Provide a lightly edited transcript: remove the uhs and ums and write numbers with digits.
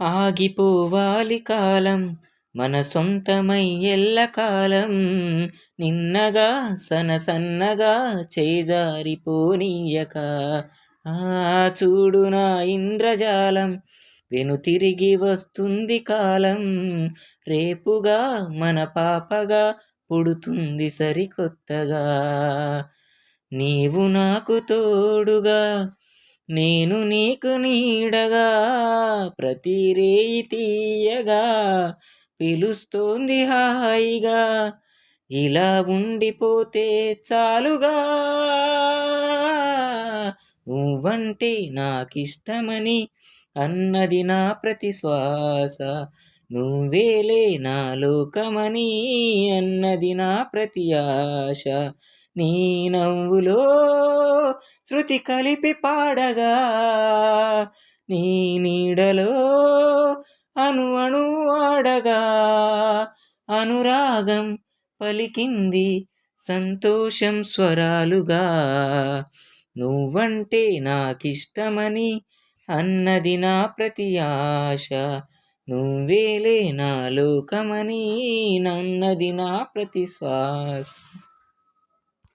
ఆగిపోవాలి కాలం మన సొంతమై ఎల్లకాలం నిన్నగా సన్నగా చేజారిపోనీయక ఆ చూడు నా ఇంద్రజాలం వెనుతిరిగి వస్తుంది కాలం రేపుగా మన పాపగా పుడుతుంది సరికొత్తగా నీవు నాకు తోడుగా నేను నీకు నీడగా ప్రతి రేయి తీయగా పిలుస్తోంది హాయిగా ఇలా ఉండిపోతే చాలుగా నువ్వంటే నాకిష్టమని అన్నది నా ప్రతి శ్వాస నువ్వేలే నా లోకమని అన్నది నా ప్రతి ఆశ నీ నవ్వులో శృతి కలిపి పాడగా నీ నీడలో అణు ఆడగా అనురాగం పలికింది సంతోషం స్వరాలుగా నువ్వంటే నాకిష్టమని అన్నది నా ప్రతి ఆశ నువ్వేలే నా లోకమని నన్నది నా ప్రతి శ్వాస